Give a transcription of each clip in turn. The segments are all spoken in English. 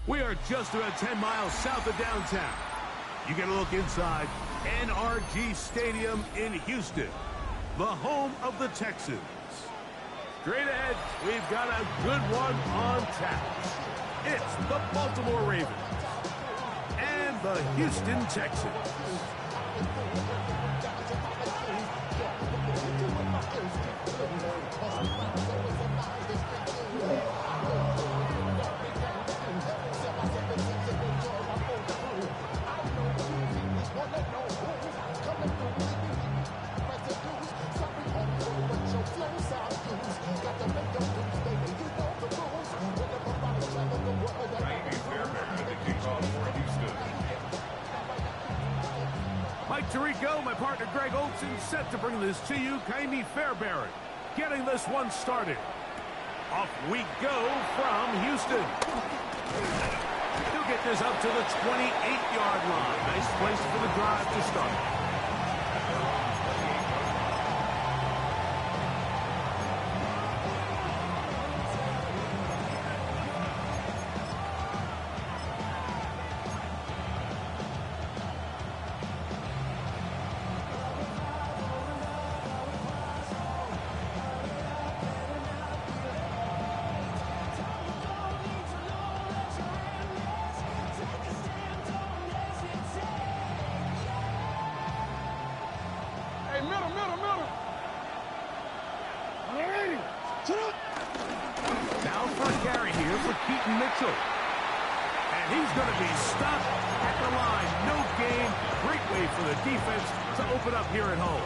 We are just about 10 miles south of downtown. You get a look inside NRG Stadium in Houston, the home of the Texans. Straight ahead, we've got a good one on tap. It's the Baltimore Ravens and the Houston Texans. Mike Tirico, my partner Greg Olson, set to bring this to you. Kaimi Fairbairn getting this one started. Off we go from Houston. He'll get this up to the 28-yard line. Nice place for the drive to start. Now for a carry here for Keaton Mitchell. And he's going to be stopped at the line. No gain. Great way for the defense to open up here at home.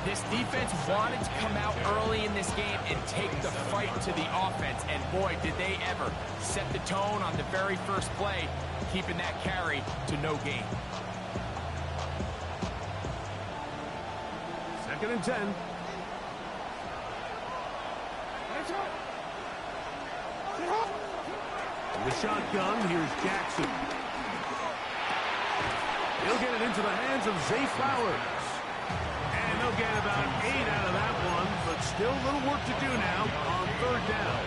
This defense wanted to come out early in this game and take the fight to the offense. And boy, did they ever set the tone on the very first play, keeping that carry to no gain. 2nd and 10. In the shotgun, here's Jackson. He'll get it into the hands of Zay Flowers. And they'll get about 8 out of that one, but still a little work to do now on 3rd down.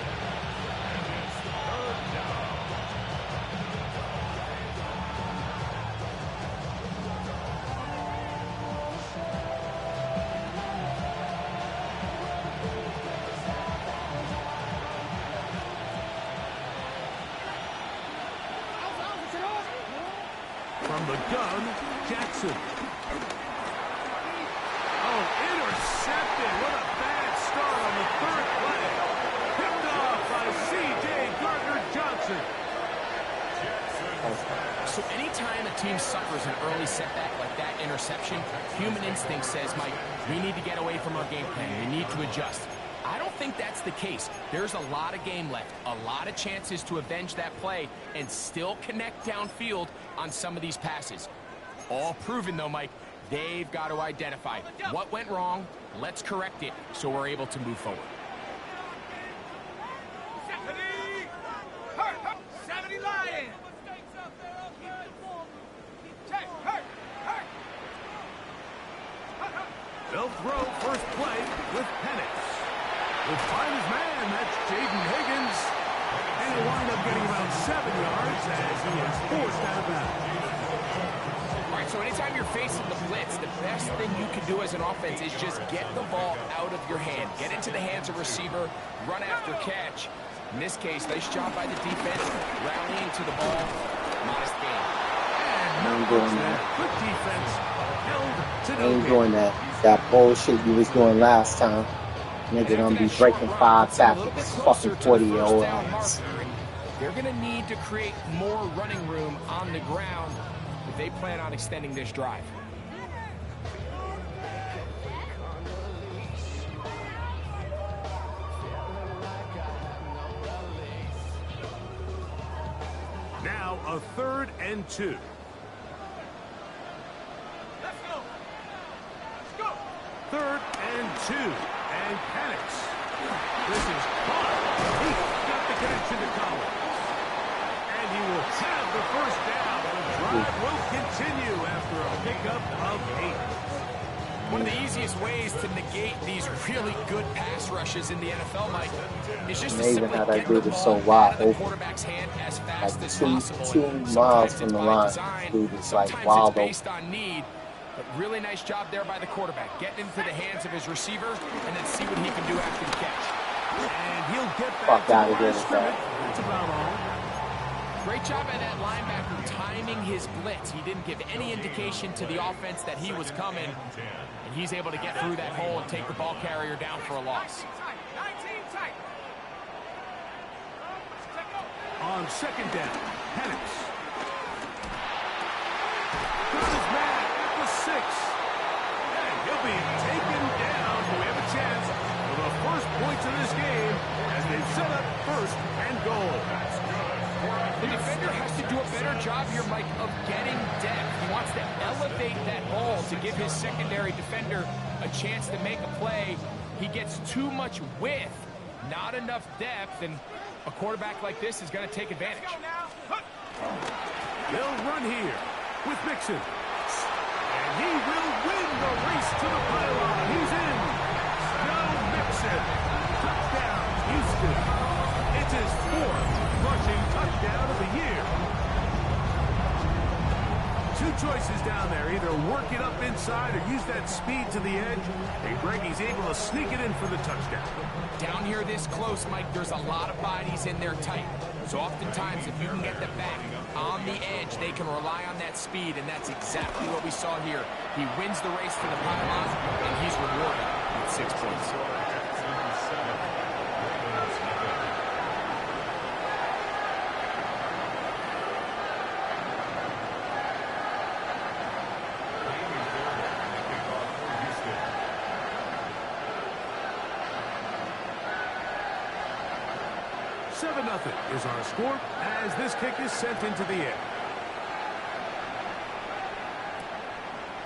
From the gun, Jackson. Oh, intercepted. What a bad start on the 3rd play. Picked off by C.J. Gardner-Johnson. So anytime a team suffers an early setback like that interception, human instinct says, Mike, we need to get away from our game plan. We need to adjust. I don't think that's the case. There's a lot of game left, a lot of chances to avenge that play and still connect downfield on some of these passes. All proven, though, Mike, they've got to identify what went wrong, let's correct it so we're able to move forward. 70 Lions! They'll throw first play with Penix. Will find his man, that's Jaden Higgins. And he'll wind up getting about 7 yards as he is forced out of bounds. All right, so anytime you're facing the blitz, the best thing you can do as an offense is just get the ball out of your hand. Get into the hands of receiver, run after catch. In this case, nice job by the defense, rallying to the ball. Modest gain. And doing that. Good defense. Held to I no ain't gain. doing that bullshit you was doing last time. Nigga don't be breaking 5 tackles. Fucking 40-year-old ass. They're going to need to create more running room on the ground if they plan on extending this drive. Now a 3rd and 2. Let's go! Let's go! 3rd and 2. And Penix. This is caught. He got the connection to Collins. And he will have the first down. The drive will continue after a pickup of 8. One of the easiest ways to negate these really good pass rushes in the NFL, Mike, is just to Amazing simply how that get the dude is so ball wide out of the open. quarterback's hand as Like fast as two possible. And miles sometimes from it's the by line. design, Dude is like sometimes wild it's based open. on need. But really nice job there by the quarterback, getting into the hands of his receiver and then see what he can do after the catch. And he'll get Fuck back out to of the here line of with scrimmage. that. That's about all. Great job by that linebacker timing his blitz. He didn't give any indication to the offense that he was coming, and he's able to get through that hole and take the ball carrier down for a loss. 19 tight. On second down, Penix. Got his man at the 6. And he'll be taken down. We have a chance for the first points of this game as they've set up first and goal. The defender has to do a better job here, Mike, of getting depth. He wants to elevate that hole to give his secondary defender a chance to make a play. He gets too much width, not enough depth, and a quarterback like this is going to take advantage. They'll run here with Mixon. And he will win the race to the pylon. He's in. Joe Mixon. Touchdown, Houston. It's his 4th rushing touchdown of the year. Two choices down there. Either work it up inside or use that speed to the edge. And Greggy's able to sneak it in for the touchdown. Down here this close, Mike, there's a lot of bodies in there tight. So oftentimes, if you can get the back on the edge, they can rely on that speed, and that's exactly what we saw here. He wins the race to the pylon, and he's rewarded with 6 points. Nothing is our score as this kick is sent into the air.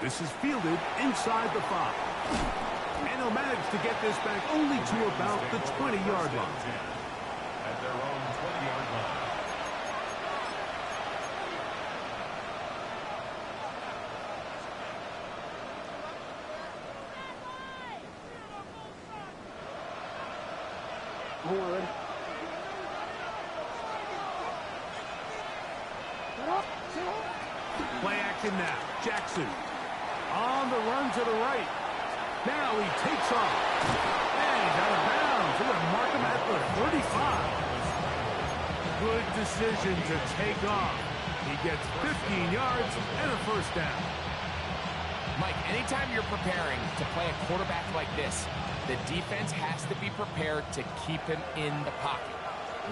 This is fielded inside the 5. And he'll manage to get this back only to about the 20-yard line. At their own 20-yard line. Play action now. Jackson on the run to the right. Now he takes off. And he's out of bounds. They're going to mark him at the 35. Good decision to take off. He gets 15 yards and a first down. Mike, anytime you're preparing to play a quarterback like this, the defense has to be prepared to keep him in the pocket.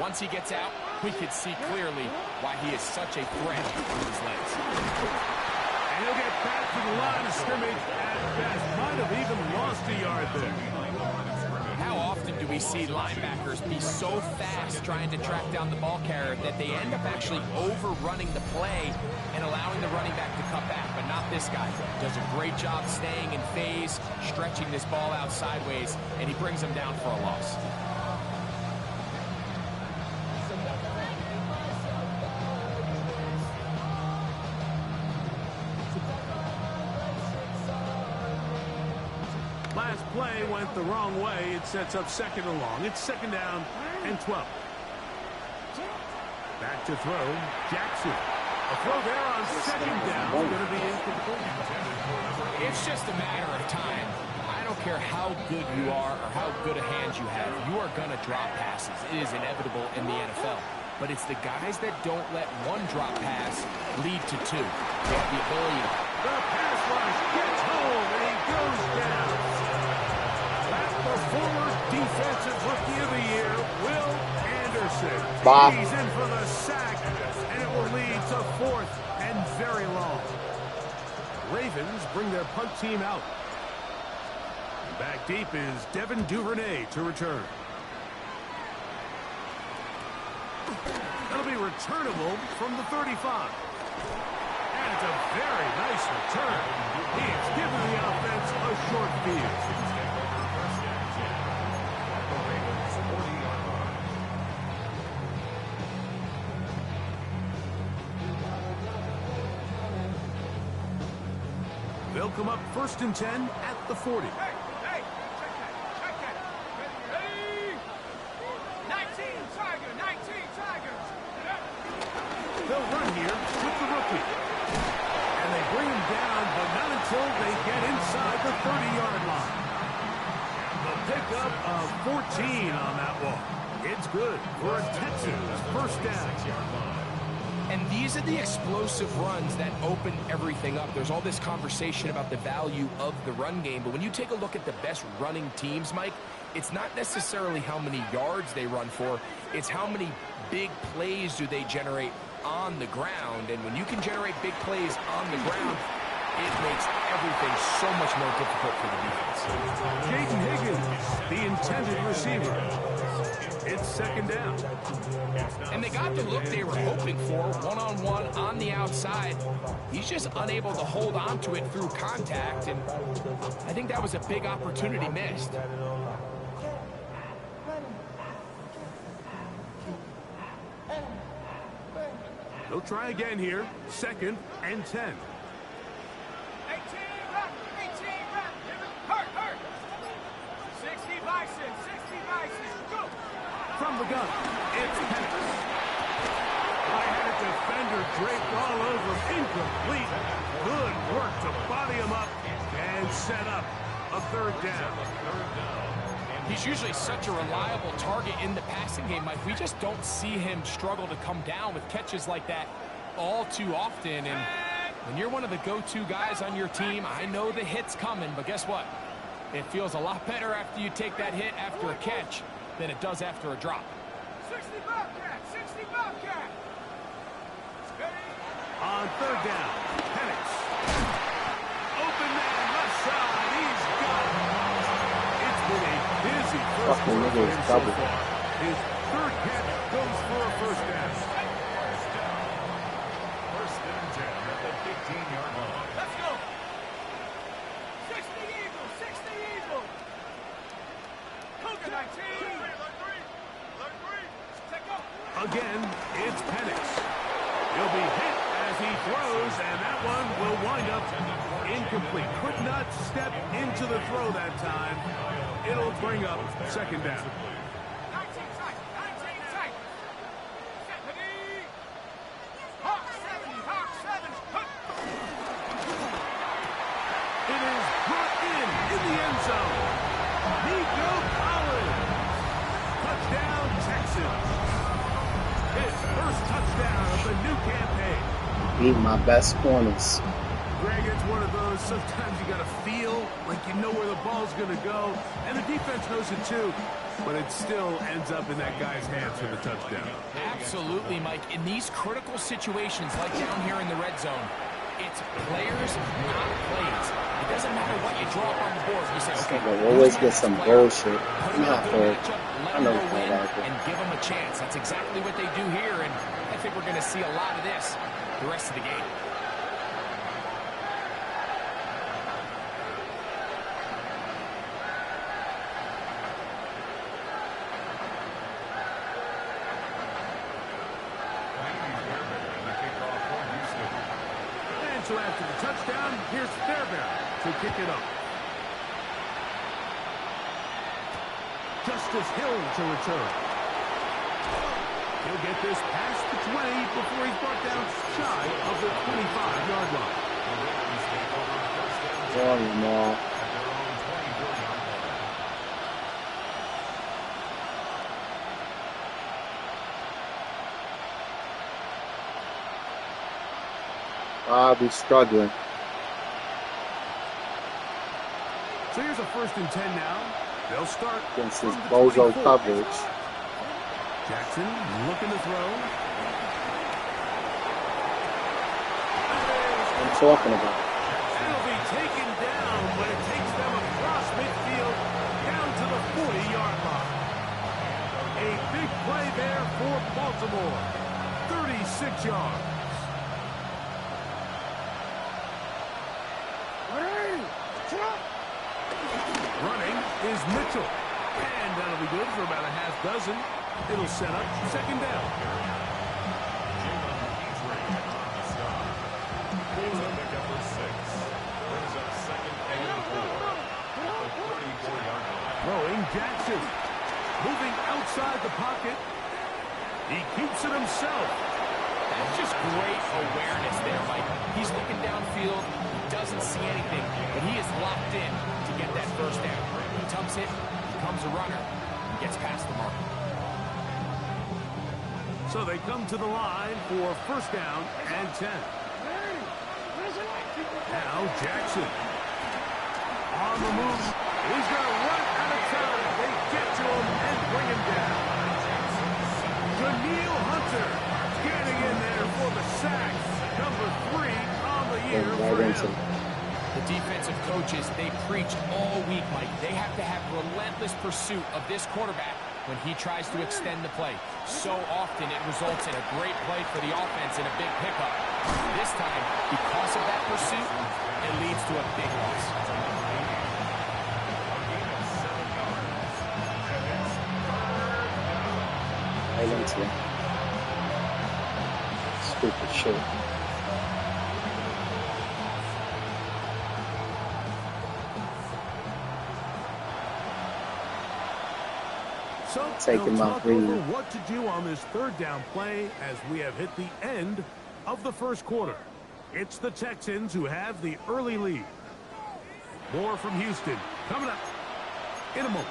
Once he gets out, we can see clearly why he is such a threat with his legs. And he'll get back to the line of scrimmage at best. Might have even lost a yard there. How often do we see linebackers be so fast trying to track down the ball carrier that they end up actually overrunning the play and allowing the running back to cut back? But not this guy. Does a great job staying in phase, stretching this ball out sideways, and he brings him down for a loss. Last play went the wrong way. It sets up second and long. It's second down and 12. Back to throw. Jackson. A throw there on second down. Going to be incomplete. It's just a matter of time. I don't care how good you are or how good a hand you have. You are going to drop passes. It is inevitable in the NFL. But it's the guys that don't let one drop pass lead to two. They have the ability to... The pass rush gets home and he goes down. That's the former defensive rookie of the year, Will Anderson. Bye. He's in for the sack, and it will lead to 4th and very long. Ravens bring their punt team out. Back deep is Devin Duvernay to return. That'll be returnable from the 35. And it's a very nice return. He has given the offense a short field. They'll come up 1st and 10 at the 40. Hey, check that. Ready? 19 Tigers. They'll run here with the rookie. And they bring him down, but not until they get inside the 30-yard line. The pickup of 14 on that one. It's good for a Texans first down. And these are the explosive runs that open everything up. There's all this conversation about the value of the run game, but when you take a look at the best running teams, Mike, it's not necessarily how many yards they run for, it's how many big plays do they generate on the ground. And when you can generate big plays on the ground, it makes everything so much more difficult for the defense. Jaden Higgins, the intended receiver. It's 2nd down. And they got the look they were hoping for, one-on-one on the outside. He's just unable to hold on to it through contact, and I think that was a big opportunity missed. They'll try again here, 2nd and 10. 18 rep. Hurt. 60 Bison. Go. From the gun, it's Penix. I had a defender draped all over him. Incomplete. Good work to body him up and set up a 3rd down. He's usually such a reliable target in the passing game, Mike. We just don't see him struggle to come down with catches like that all too often. And when you're one of the go-to guys on your team, I know the hit's coming, but guess what? It feels a lot better after you take that hit after a catch than it does after a drop. 60 Bobcat. Ready? On 3rd down, Penix. Open man, left side. He's got it. It's been a busy first quarter for him so far. His 3rd catch goes for a 1st down. 1st and 10 at the 15-yard line. Let's go. 60 Eagles. Cougar 19. Again, it's Penix. He'll be hit as he throws, and that one will wind up incomplete. Could not step into the throw that time. It'll bring up 2nd down. 19 tight. Ready? Hawk 7. It is brought in the end zone. Nico Collins. Touchdown, Texans. His 1st touchdown of the new campaign. Beat my best corners. Greg, it's one of those, sometimes you got to feel like you know where the ball's going to go, and the defense knows it too, but it still ends up in that guy's hands for the touchdown. Absolutely, Mike. In these critical situations, like down here in the red zone, it's players, not plays. It doesn't matter what you draw up on the board. You say, okay, We'll always get some bullshit. put him in a Not good for matchup, let I him know go it's win, not like that. and give him a chance. That's exactly what they do here, and I think we're going to see a lot of this the rest of the game. And so after the touchdown, here's Fairbairn to kick it up. Justice Hill to return. He'll get this past the 20 before he's brought down shy of the 25-yard line. Sorry, Lamar. I'll be struggling. So here's a 1st and 10 now. They'll start Against from his the bozo 24. coverage. Jackson looking to throw. I'm talking about. It'll be taken down, but it takes them across midfield down to the 40-yard line. A big play there for Baltimore. 36 yards. Running is Mitchell. And that'll be good for about a half dozen. It'll set up 2nd down. Brings up the number 6. Brings up Jackson moving outside the pocket. He keeps it himself. That's just great awareness there, Mike. He's looking downfield. He doesn't see anything, but he is locked in to get that first down. He tucks it, becomes a runner, and gets past the mark. So they come to the line for first down and 10. Now Jackson on the move. He's going to run out of time. They get to him and bring him down. Daniil Hunter getting in there for the sack. Number 3 on the year for him. The defensive coaches, they preached all week, Mike. They have to have relentless pursuit of this quarterback when he tries to extend the play. So often it results in a great play for the offense and a big pickup. This time, because of that pursuit, it leads to a big loss. Stupid shit. So Taking they'll my talk read. over what to do on this third down play as we have hit the end of the first quarter. It's the Texans who have the early lead. More from Houston coming up in a moment.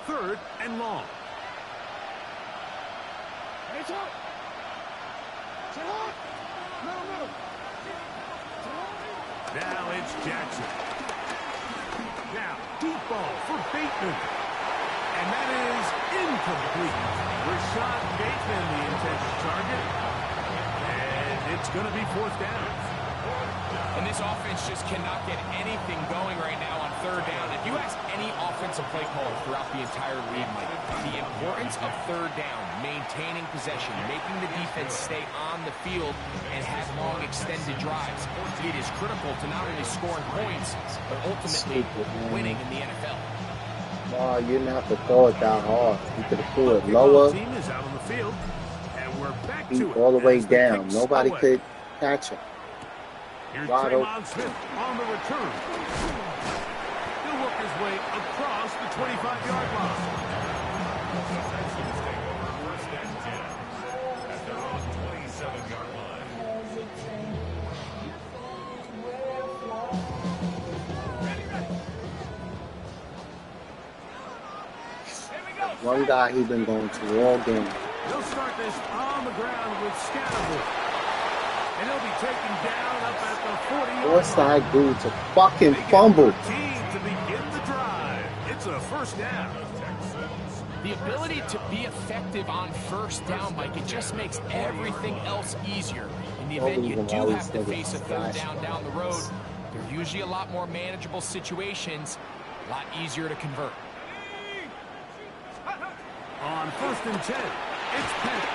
Third and long. Now it's Jackson. Now, deep ball for Bateman. And that is incomplete. Rashad Bateman, the intended target. And it's going to be fourth down. And this offense just cannot get anything going right now on third down. If you ask any offensive play caller throughout the entire league, Mike, the importance of third down, maintaining possession, making the defense stay on the field, and have long extended drives. It is critical to not only scoring points, but ultimately winning in the NFL. Oh, you didn't have to throw it that hard. You could have threw it lower, Team is out on the field, and we're back to it all the way as the down. kicks Nobody away. could catch him. Here's Wide Draymond Smith on the return. He'll work his way across the 25-yard line. Texans take over first and 10 at their own 27-yard line. One guy he been going to all game. They'll start this on the ground with Scannable. And he'll be taken down up at the 40-yard What's line. that dude to fucking They get fumble? 13 to begin the drive. It's a first down. The ability to be effective on first down, Mike, it just makes everything else easier. In the event you do have to face a third down the road, they're usually a lot more manageable situations, a lot easier to convert. On first and 10, it's Penix.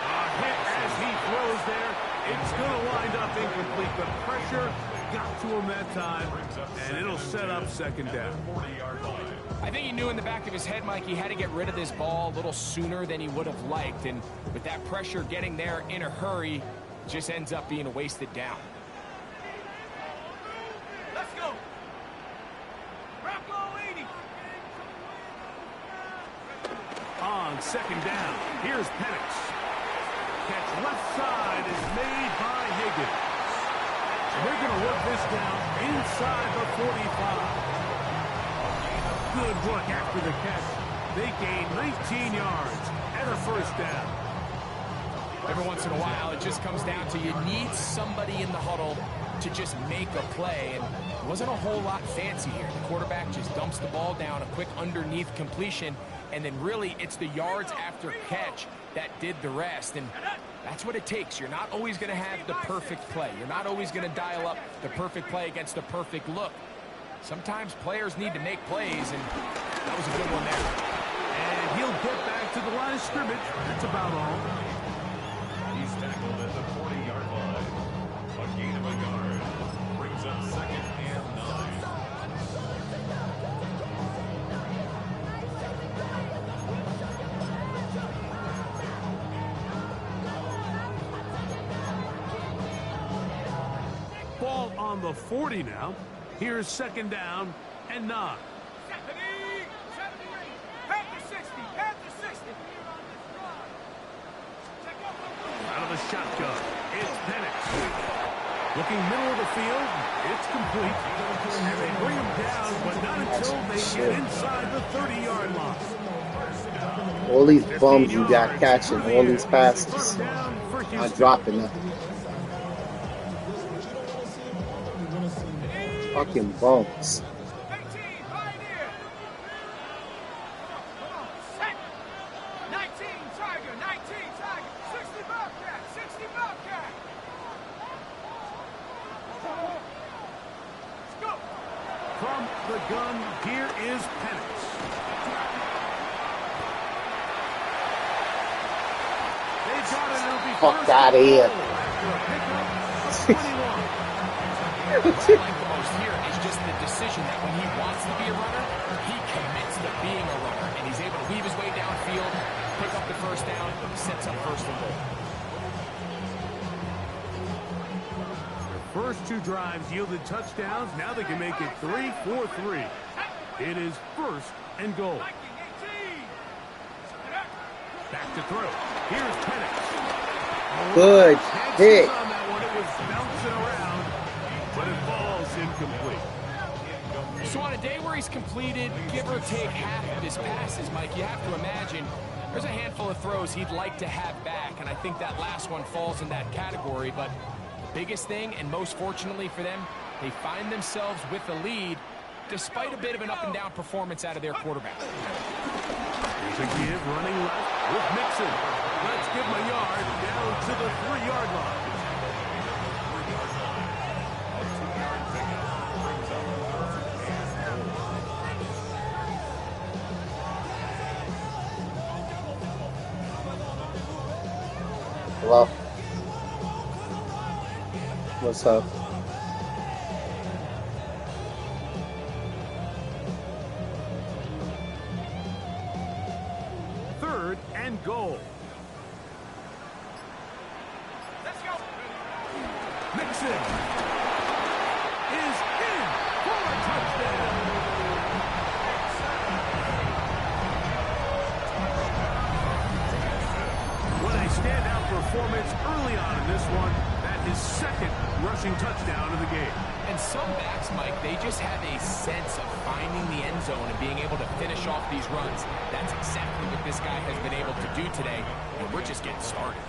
A hit as he throws there. It's going to wind up incomplete. The pressure got to him that time, and it'll set up second down. I think he knew in the back of his head, Mike, he had to get rid of this ball a little sooner than he would have liked. And with that pressure getting there in a hurry, it just ends up being a wasted down. Let's go. Bronco 80. On second down, here's Penix. Catch left side is made by Higgins. And they're going to work this down inside the 45. Good work after the catch. They gain 19 yards and a first down. Every once in a while, it just comes down to you need somebody in the huddle to just make a play. And it wasn't a whole lot fancy here. The quarterback just dumps the ball down, a quick underneath completion, and then really it's the yards after catch that did the rest. And that's what it takes. You're not always going to have the perfect play. You're not always going to dial up the perfect play against the perfect look. Sometimes players need to make plays, and that was a good one there. And he'll get back to the line of scrimmage. That's about all. He's tackled at the 40-yard line. A gain of a yard brings up ball on the 40 now. Here's second down and 9. 70, 70, head to 60, head to 60. Out of the shotgun, it's Penix. Looking middle of the field, it's complete. And they bring him down, but not until they get inside the 30-yard line. All these bums you got catching all these passes, not dropping nothing. Fucking bums. 18, Pioneer. Come on, set. 19, Tiger, 19, Tiger. 60 Bobcat, 60 Bobcat. Let's go. From the gun, here is Penix. They got it. It'll be Fuck first out of and here. goal after a pickup of 21. What I like the most here is just the decision that when he wants to be a runner, he commits to being a runner, and he's able to weave his way downfield, pick up the first down, sets up first and goal. Their first 2 drives yielded touchdowns. Now they can make it 3-4-3. It is first and goal. 19, 18. Back to throw. Here's Penix. Good hit. On that one, it was bouncing around, but it falls incomplete. So on a day where he's completed, give or take half of his passes, Mike, you have to imagine there's a handful of throws he'd like to have back, and I think that last one falls in that category. But the biggest thing, and most fortunately for them, they find themselves with the lead despite a bit of an up-and-down performance out of their quarterback. Here's a give running left with Mixon. Let's give him a yard down to the 3-yard line. Hello. What's up? Third and goal. Let's go. Mixon is in for a touchdown. What a standout performance early on in this one. That is second rushing touchdown of the game. And some backs, Mike, they just have a sense of finding the end zone and being able to finish off these runs. That's exactly what this guy has been able to do today, and we're just getting started.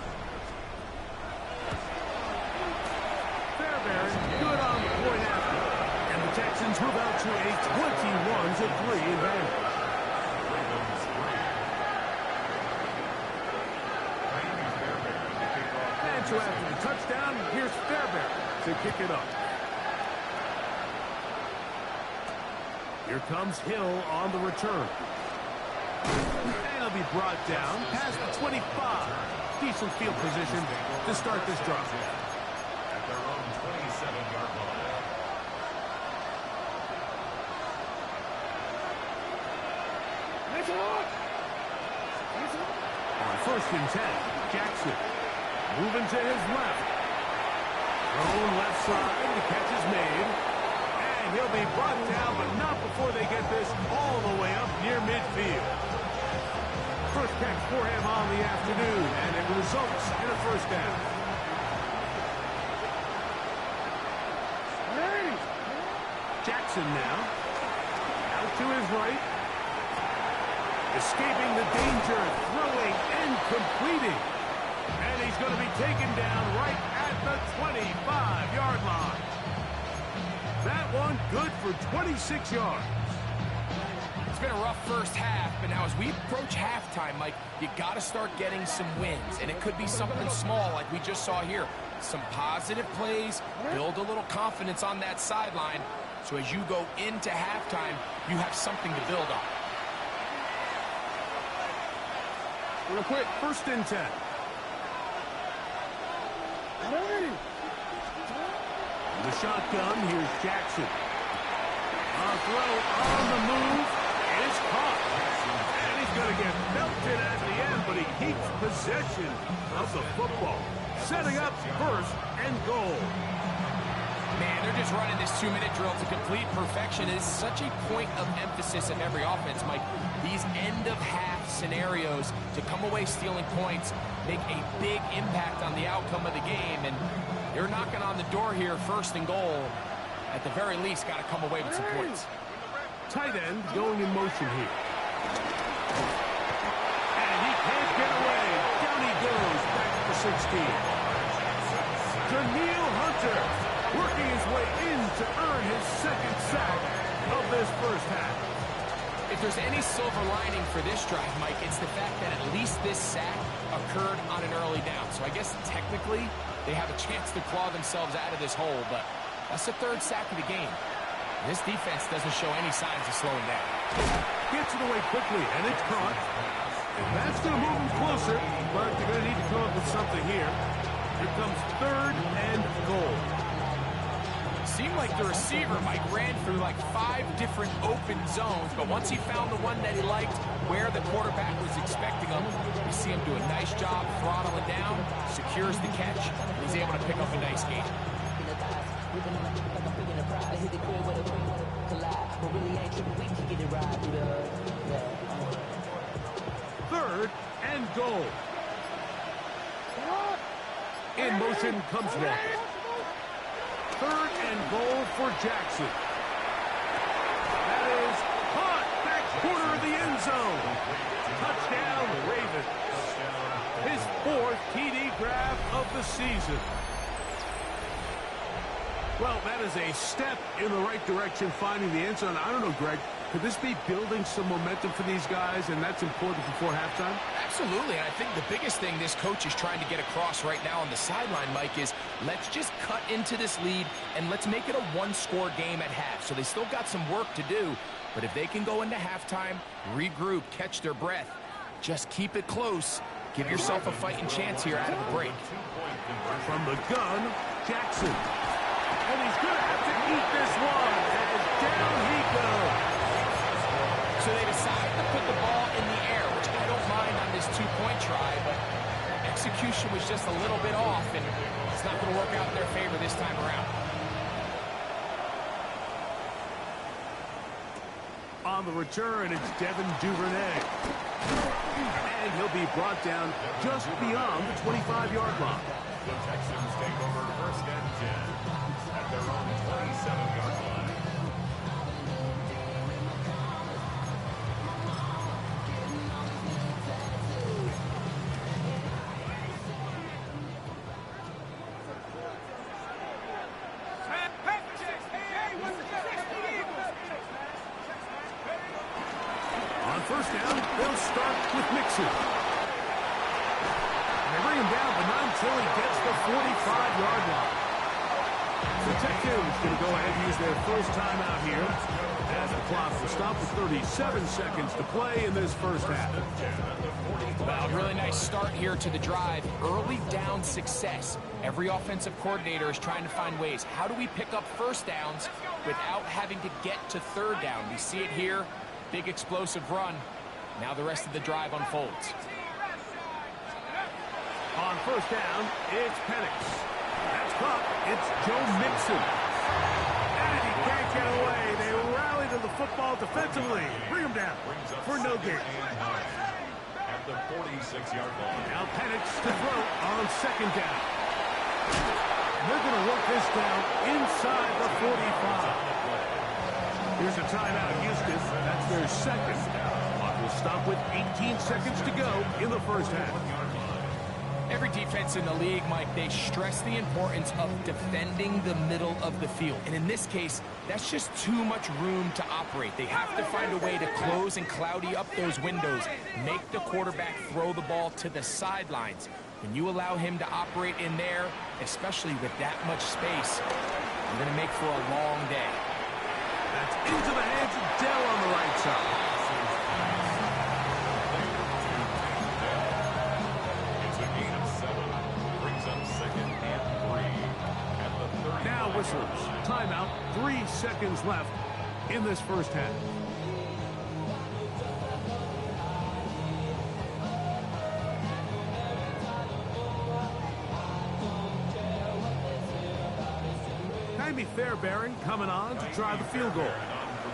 Fairbairn, good on the point after. And the Texans move out to a 21-3 advantage. And so after the touchdown, here's Fairbairn to kick it up. Here comes Hill on the return. And he'll be brought down past the 25. Decent field position to start this drive. At their own 27-yard line. On first and 10, Jackson moving to his left. Thrown left side, the catch is made. And he'll be brought down, but not before they get this all the way up near midfield. First catch for him on the afternoon, and it results in a first down. Jackson now. Out to his right. Escaping the danger, throwing and completing. And he's going to be taken down right at the 25-yard line. That one good for 26 yards. It's been a rough first half, but now as we approach halftime, Mike, you got to start getting some wins. And it could be something small like we just saw here. Some positive plays, build a little confidence on that sideline. So as you go into halftime, you have something to build on. Real quick, first and 10. The shotgun, here's Jackson. A throw on the move is caught. And he's going to get belted at the end, but he keeps possession of the football. Setting up first and goal. Man, they're just running this 2-minute drill to complete perfection. It is such a point of emphasis of every offense, Mike. These end-of-half scenarios to come away stealing points make a big impact on the outcome of the game, and they're knocking on the door here, first and goal. At the very least, got to come away with some points. Tight end going in motion here. And he can't get away. Down he goes, back to the 16. Daniil Hunter working his way in to earn his second sack of this first half. If there's any silver lining for this drive, Mike, it's the fact that at least this sack occurred on an early down. So I guess technically they have a chance to claw themselves out of this hole, but that's the third sack of the game. This defense doesn't show any signs of slowing down. Gets it away quickly, and it's caught. And that's going to move him closer, but they're going to need to come up with something here. Here comes third and goal. Seemed like the receiver, Mike, ran through like 5 different open zones, but once he found the one that he liked, where the quarterback was expecting him, you see him do a nice job throttling down, secures the catch, and he's able to pick up a nice gain. Third and goal. In motion comes Walker. Third and goal for Jackson. That is caught back corner of the end zone. Touchdown, Ravens. His 4th TD grab of the season. Well, that is a step in the right direction, finding the end zone. I don't know, Greg, could this be building some momentum for these guys, and that's important before halftime? Absolutely, and I think the biggest thing this coach is trying to get across right now on the sideline, Mike, is let's just cut into this lead and let's make it a one-score game at half. So they still got some work to do, but if they can go into halftime, regroup, catch their breath, just keep it close, give yourself a fighting chance here out of the break. From the gun, Jackson. And he's going to have to eat this one, as down he goes. So they decide to put the ball in the air, which I don't mind on this 2-point try, but execution was just a little bit off, and it's not going to work out in their favor this time around. On the return, it's Devin Duvernay. And he'll be brought down just beyond the 25-yard line. The Texans take over first and 10 at their own 27-yard line. On first down, they'll start with Mixon. They bring him down, but not until he gets the 45-yard line. The Texans going to go ahead and use their first timeout here, as the clock will stop with 37 seconds to play in this first half. Well, really nice start here to the drive. Early down success. Every offensive coordinator is trying to find ways. How do we pick up first downs without having to get to third down? We see it here. Big explosive run. Now the rest of the drive unfolds. On first down, it's Penix. That's caught. It's Joe Mixon. And he can't get away. They rally to the football defensively. Bring him down for no gain. At the 46-yard line. Now Penix to throw on second down. They're going to work this down inside the 45. Here's a timeout, Houston. That's their second. Clock will stop with 18 seconds to go in the first half. Every defense in the league, Mike, they stress the importance of defending the middle of the field. And in this case, that's just too much room to operate. They have to find a way to close and cloudy up those windows, make the quarterback throw the ball to the sidelines. When you allow him to operate in there, especially with that much space, you're going to make for a long day. That's into the hands of Dell on the right side. It's a gain of 7. Brings up second and 3 at the 30. Now whistles. Timeout. 3 seconds left in this first half. Jimmy Fairbairn coming on to try the field goal.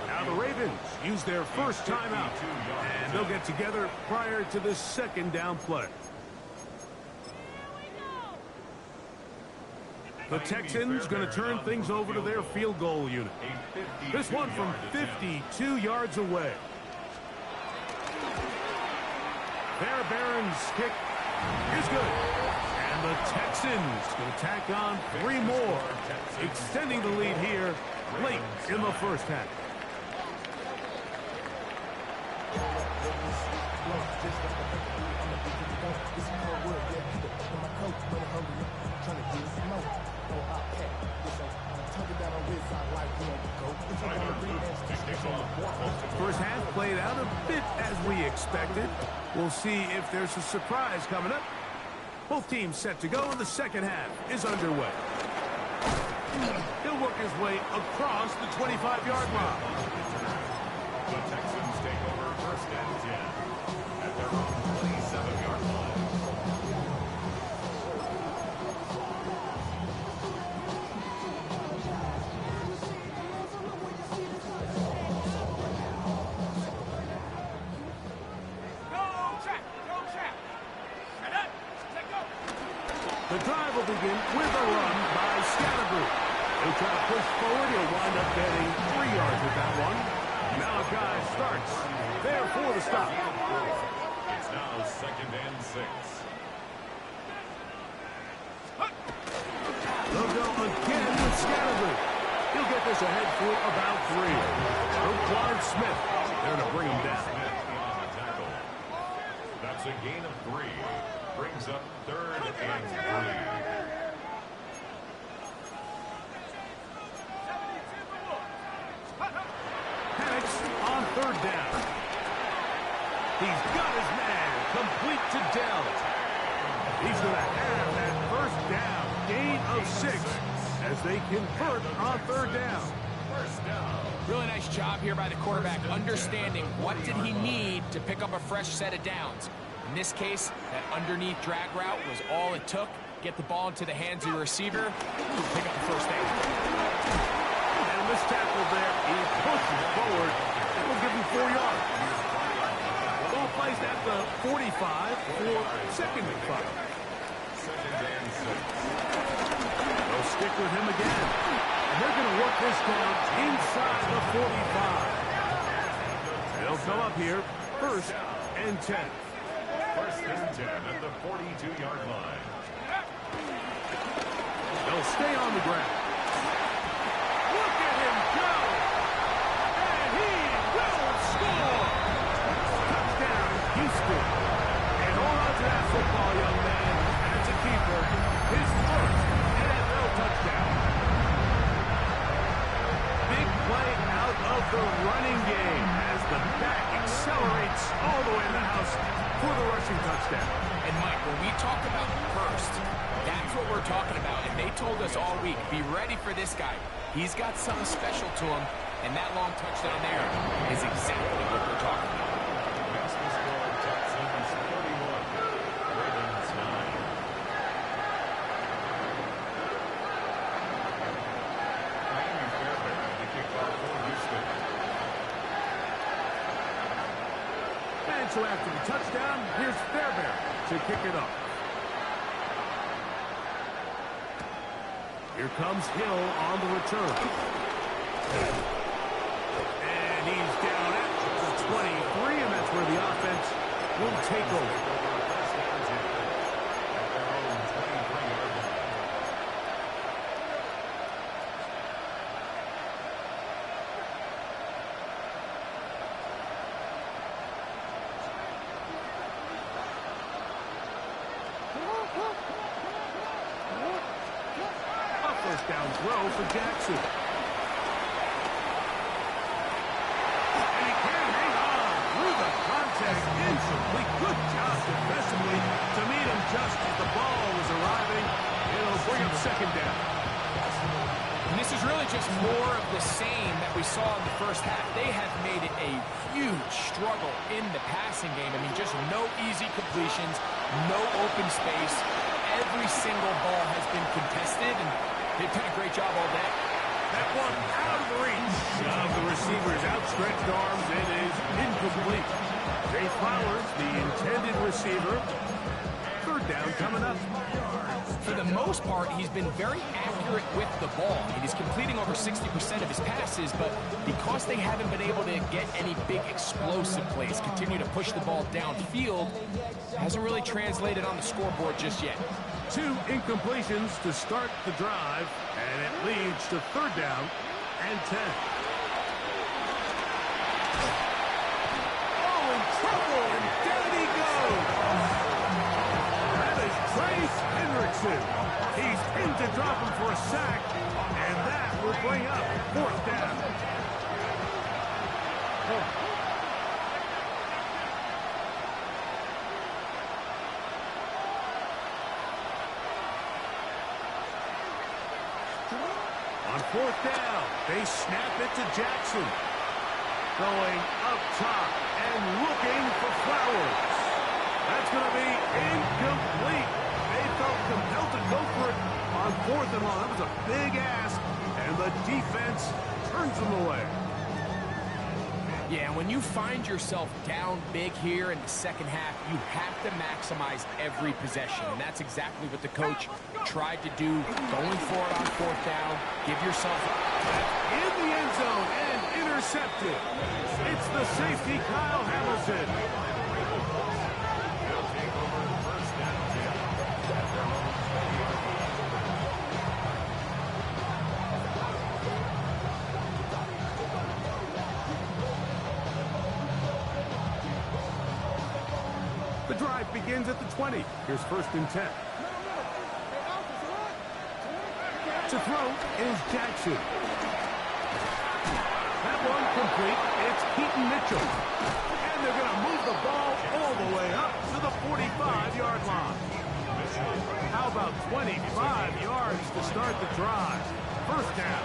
Now the Ravens use their first timeout, and they'll get together prior to the second down play. The Texans going to turn things over to their field goal unit. This one from 52 yards away. Fairbairn's kick is good. And the Texans going to tack on 3 more, extending the lead here late in the first half. First half played out a bit as we expected. We'll see if there's a surprise coming up. Both teams set to go, and the second half is underway. He'll work his way across the 25-yard line. The Texans take over first and 10 at their own 27-yard line. The drive will begin with a run by Scatterboo. He'll try to push forward. He'll wind up getting 3 yards with that one. Malachi starts there for the stop. It's now second and 6. They'll go again with Scatterboo. He'll get this ahead for about 3. Roquan Smith there to bring him down. That's a gain of 3. Brings up third and 3. Penix on third down. He's got his man complete to Dell. He's going to have that first down, gain of 6, as they convert on third down. First down. Really nice job here by the quarterback, understanding what did he need to pick up a fresh set of downs. In this case, that underneath drag route was all it took. Get the ball into the hands of the receiver, pick up the first down. And this tackle there, he pushes forward. That will give him 4 yards. Ball placed at the 45 for second and 5. Second and 6. They'll stick with him again. And they're going to work this down inside the 45. They'll come up here first and 10. First and 10 at the 42-yard line. They'll stay on the ground. Look at him go! And he will score! Touchdown, Houston. And hold on to that football, young man. That's a keeper. His first NFL touchdown. Big play out of the running game as the back accelerates all the way in the house for the rushing touchdown. And Mike, when we talk about burst, that's what we're talking about. And they told us all week, be ready for this guy. He's got something special to him, and that long touchdown there is exactly what we're talking about. Next to score, Texans 31, Ravens 9. Miami Fairbairn, the kickoff for Houston. And so after the touchdown, here's Fairbairn to kick it off. Here comes Hill on the return. And he's down at the 23, and that's where the offense will take over. First down throw for Jackson. And he can hang on through the contact. Incomplete. Good job defensively to meet him just as the ball was arriving. It'll bring up second down. And this is really just more of the same that we saw in the first half. They have made it a huge struggle in the passing game. I mean, just no easy completions, no open space. Every single ball has been contested, and they've done a great job all day. That one out of the reach of the receiver's outstretched arms. It is incomplete. Jay Flowers, the intended receiver. Third down coming up. For the most part, he's been very accurate with the ball. He's completing over 60% of his passes, but because they haven't been able to get any big explosive plays, continue to push the ball downfield, hasn't really translated on the scoreboard just yet. 2 incompletions to start the drive, and it leads to third down and 10. Oh, in trouble, and down he goes. That is Trace Hendrickson. He's pinned to drop him for a sack, and that will bring up fourth down. On fourth down, they snap it to Jackson. Going up top and looking for Flowers. That's going to be incomplete. They felt compelled to go for it on fourth and long. That was a big ask, and the defense turns them away. Yeah, when you find yourself down big here in the second half, you have to maximize every possession, and that's exactly what the coach tried to do, going for it on fourth down. Give yourself in the end zone and intercepted. It's the safety, Kyle Hamilton. The drive begins at the 20. Here's first and 10. To throw is Jackson. That one complete. It's Keaton Mitchell. And they're going to move the ball all the way up to the 45-yard line. How about 25 yards to start the drive? First down.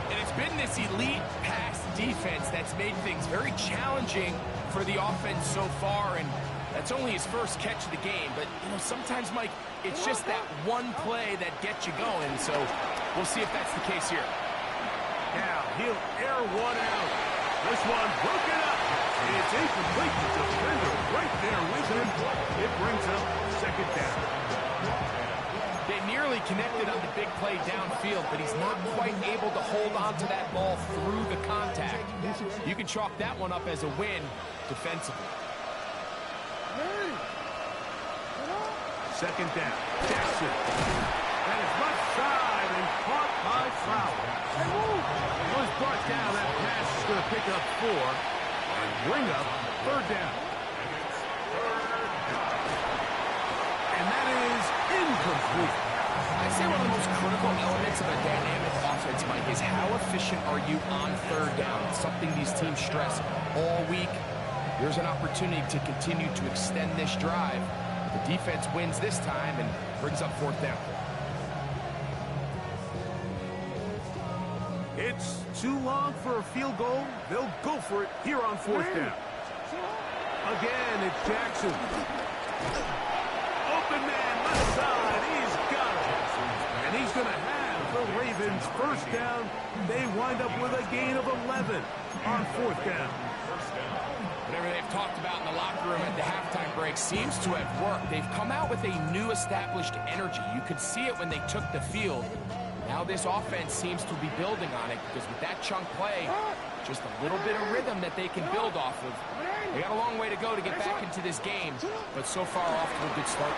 And it's been this elite pass defense that's made things very challenging for the offense so far, and that's only his first catch of the game. But, you know, sometimes, Mike, it's just that one play that gets you going. So we'll see if that's the case here. Now he'll air one out. This one broken up. It's incomplete. The defender right there with him. It brings up second down. They nearly connected on the big play downfield, but he's not quite able to hold on to that ball through the contact. You can chalk that one up as a win defensively. Second down. Jackson. And it's left side and caught by Flowers. It was brought down. That pass is going to pick up 4 and bring up third down. And that is incomplete. I'd say one of the most critical elements of a dynamic offense, Mike, is how efficient are you on third down? It's something these teams stress all week. Here's an opportunity to continue to extend this drive. The defense wins this time and brings up fourth down. It's too long for a field goal. They'll go for it here on fourth down. Again, it's Jackson. Open man, left side. He's got it. And he's going to have the Ravens first down. They wind up with a gain of 11 on fourth down. Whatever they've talked about in the locker room at the halftime break seems to have worked. They've come out with a new established energy. You could see it when they took the field. Now this offense seems to be building on it because with that chunk play, just a little bit of rhythm that they can build off of. They got a long way to go to get back into this game, but so far off to a good start.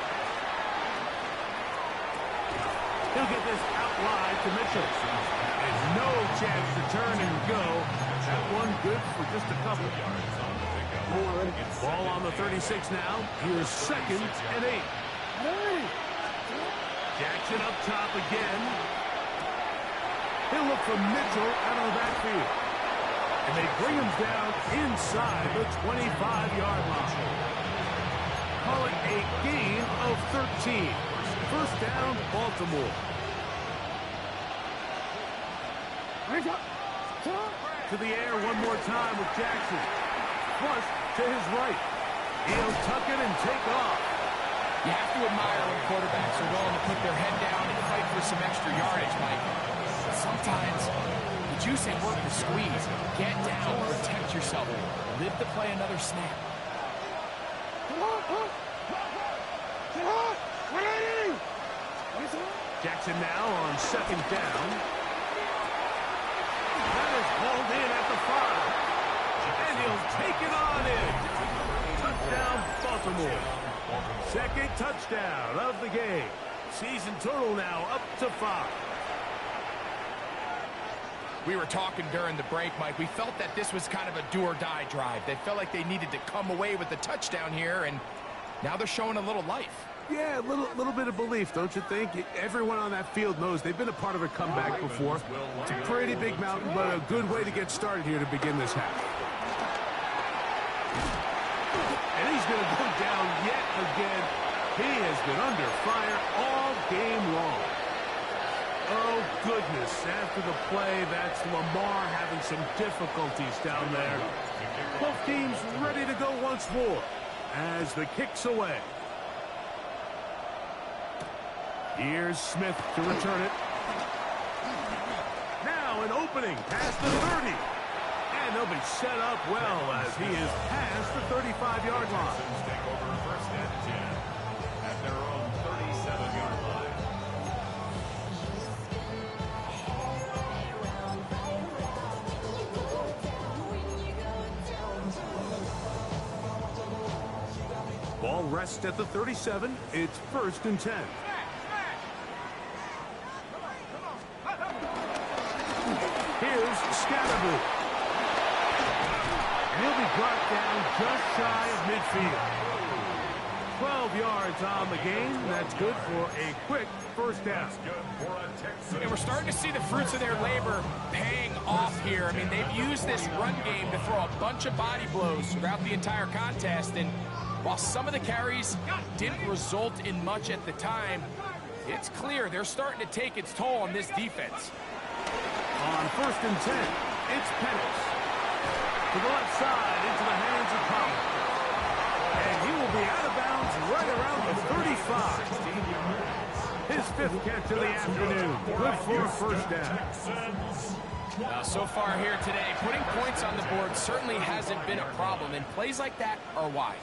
He'll get this out wide to Mitchell. And no chance to turn and go. That one good for just a couple. Ball on the 36 now. Here's second and 8. Jackson up top again. He'll look for Mitchell out of the backfield. And they bring him down inside the 25-yard line. Call it a gain of 13. First down, Baltimore. To the air one more time with Jackson. Flush to his right. He'll tuck it and take off. You have to admire when quarterbacks are willing to put their head down and fight for some extra yardage, Mike. sometimes the juice ain't worth the squeeze. Get down, protect yourself, live to play another snap. Jackson now on second down. That is hauled in at the 5. And he'll take it on in. Touchdown, Baltimore. Second touchdown of the game. Season total now up to 5. We were talking during the break, Mike. We felt that this was kind of a do-or-die drive. They felt like they needed to come away with the touchdown here, and now they're showing a little life. Yeah, a little bit of belief, don't you think? Everyone on that field knows they've been a part of a comeback before. It's a pretty big mountain, but a good way to get started here to begin this half. And he's going to go down yet again. He has been under fire all game long. Oh, goodness. After the play, that's Lamar having some difficulties down there. Both teams ready to go once more as the kick's away. Here's Smith to return it. Now an opening past the 30. And they'll be set up well as he is past the 35-yard line. Take over first and 10 at their own 37-yard line. Ball rests at the 37. It's first and 10. Here's Scatterboo. And he'll be brought down just shy of midfield. 12 yards on the game. That's good for a quick first down. And we're starting to see the fruits of their labor paying off here. I mean, they've used this run game to throw a bunch of body blows throughout the entire contest. And while some of the carries didn't result in much at the time, it's clear they're starting to take its toll on this defense. On first and 10, it's Penix. To the left side, into the hands of Collins. And he will be out of bounds right around the 35. His fifth catch of the afternoon. Good for a first down. So far here today, putting points on the board certainly hasn't been a problem, and plays like that are why.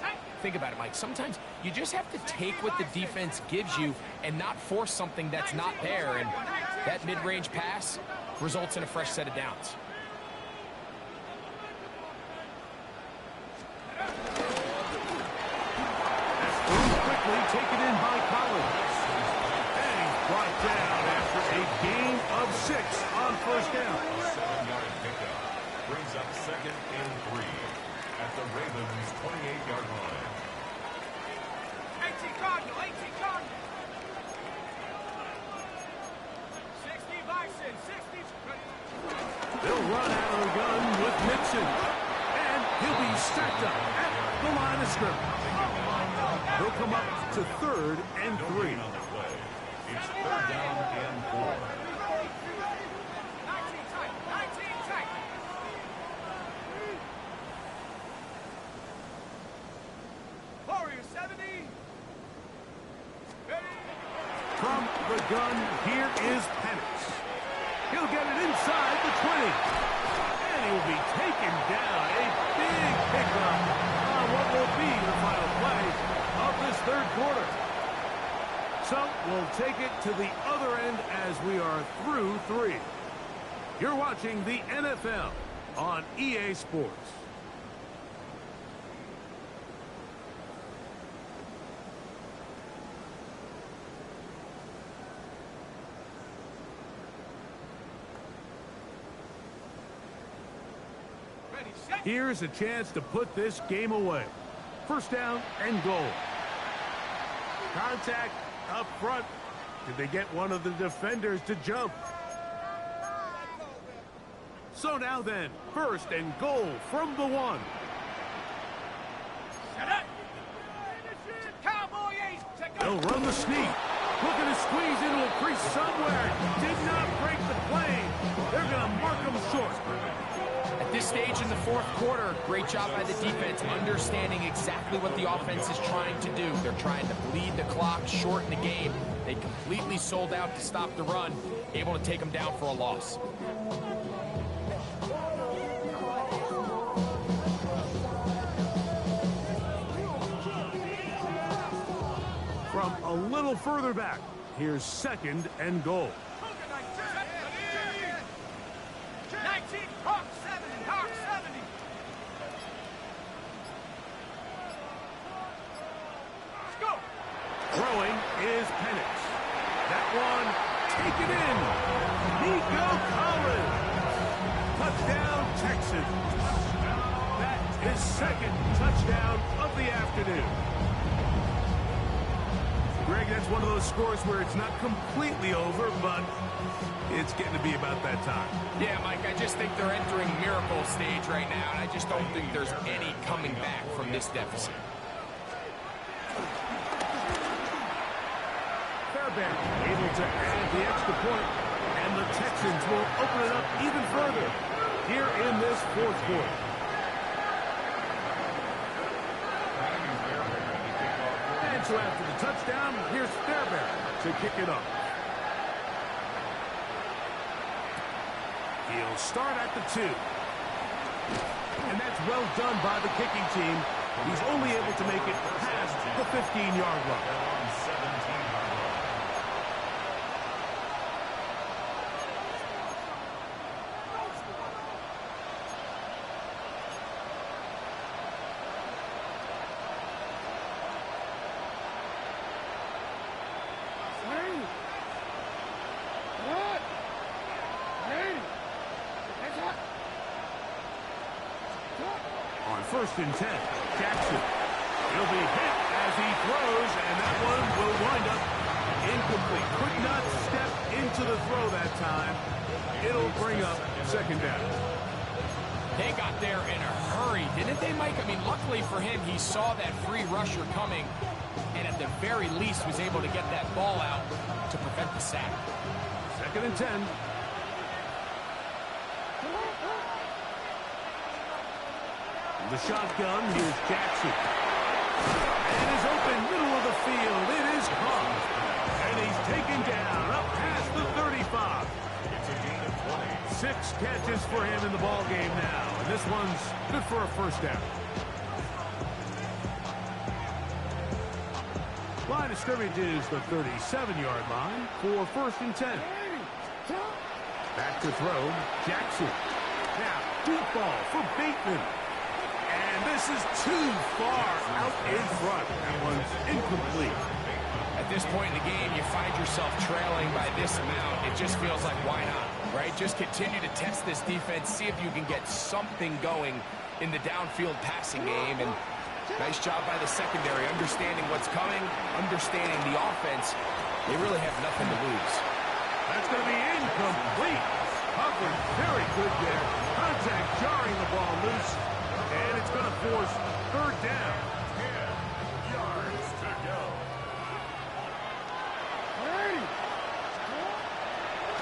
Think about it, Mike. Sometimes you just have to take what the defense gives you and not force something that's not there, and that mid-range pass results in a fresh set of downs. Quickly taken in by Collins. And he's brought down after a gain of 6 on first down. 7-yard pickup brings up second and 3 at the Ravens' 28-yard line. 18 Cardinal, 18 Cardinal. 60 Bison, 60. They'll run out of the gun with Mixon. And he'll be stacked up at the line of scrimmage. They'll come up to third and 3. On the play. It's third down and 4. 19 tight, 19 tight. Warrior 70. From the gun, here is Penix. He'll get it inside the 20. And he will be taken down. A big pickup on what will be the final play of this third quarter. So we'll take it to the other end as we are through 3. You're watching the NFL on EA Sports. Here's a chance to put this game away. First down and goal. Contact up front. Did they get one of the defenders to jump? So now then, first and goal from the 1. They'll run the sneak. Looking to squeeze into a crease somewhere. Did not break the plane. They're going to mark them short. At this stage in the fourth quarter, great job by the defense understanding exactly what the offense is trying to do. They're trying to bleed the clock, shorten the game. They completely sold out to stop the run, able to take them down for a loss. From a little further back, here's 2nd and goal. 19, Hawk 70, Hawk 70. Let's go. Throwing is Penix. That one taken in. Nico Collins. Touchdown, Texans. That is 2nd touchdown of the afternoon. Greg, that's one of those scores where it's not completely over, but it's getting to be about that time. Yeah, Mike, I just think they're entering miracle stage right now, and I just don't think there's any coming back from this deficit. Fairbairn able to add the extra point, and the Texans will open it up even further here in this 4th quarter. And so after the touchdown, here's Fairbairn to kick it off. He'll start at the 2. And that's well done by the kicking team. He's only able to make it past the 15-yard line. On 1st and 10, Jackson. He'll be hit as he throws, and that one will wind up incomplete. Could not step into the throw that time. It'll bring up 2nd down. They got there in a hurry, didn't they, Mike? I mean, luckily for him, he saw that free rusher coming, and at the very least was able to get that ball out to prevent the sack. 2nd and 10. The shotgun, here's Jackson. And is open, middle of the field. It is caught. And he's taken down up past the 35. It's a gain of 20. 6 catches for him in the ball game now. And this one's good for a 1st down. Line of scrimmage is the 37-yard line for 1st and 10. Back to throw, Jackson. Now, deep ball for Bateman. And this is too far out in front. That one's incomplete. At this point in the game, you find yourself trailing by this amount. It just feels like, why not, right? Just continue to test this defense, see if you can get something going in the downfield passing game. And nice job by the secondary, understanding what's coming, understanding the offense. They really have nothing to lose. That's going to be incomplete. Covered very good there. Contact jarring the ball loose. And it's going to force 3rd down. 10 yards to go.